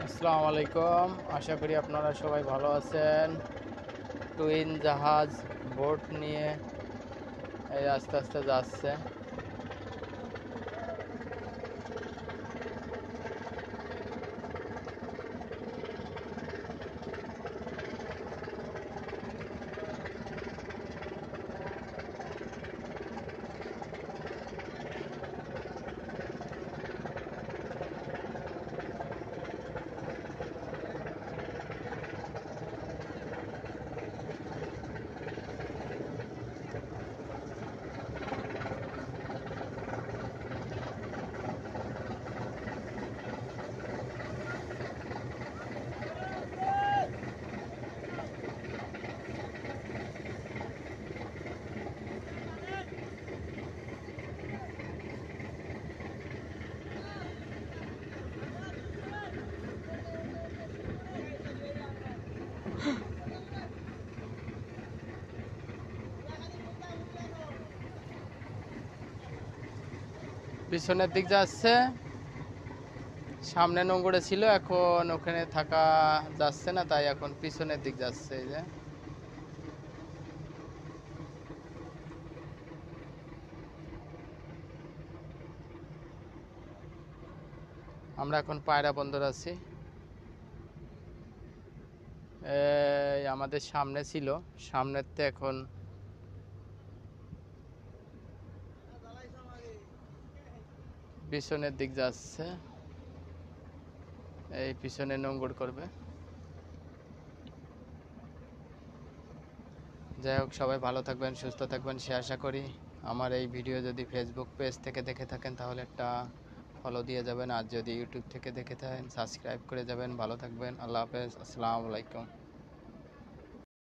আসসালামু আলাইকুম। আশা করি আপনারা সবাই ভালো আছেন। টুইন জাহাজ বোট নিয়ে এই আস্তে আস্তে যাচ্ছে। পিছনের দিক যাচ্ছে, সামনে নোংরে ছিল, এখন ওখানে থাকা যাচ্ছে না, তাই এখন পিছনের দিক যাচ্ছে। এই যে আমরা এখন পায়রা বন্দর আছি। এই আমাদের সামনে ছিল, সামনের তে এখন পিছনের দিক যাচ্ছে। এই পিছনে নোংর করবে। যাই হোক, সবাই ভালো থাকবেন, সুস্থ থাকবেন সে আশা করি। আমার এই ভিডিও যদি ফেসবুক পেজ থেকে দেখে থাকেন তাহলে একটা ফলো দিয়ে যাবেন, আর যদি ইউটিউব থেকে দেখে থাকেন সাবস্ক্রাইব করে যাবেন। ভালো থাকবেন, আল্লাহ হাফেজ, আসসালামু আলাইকুম।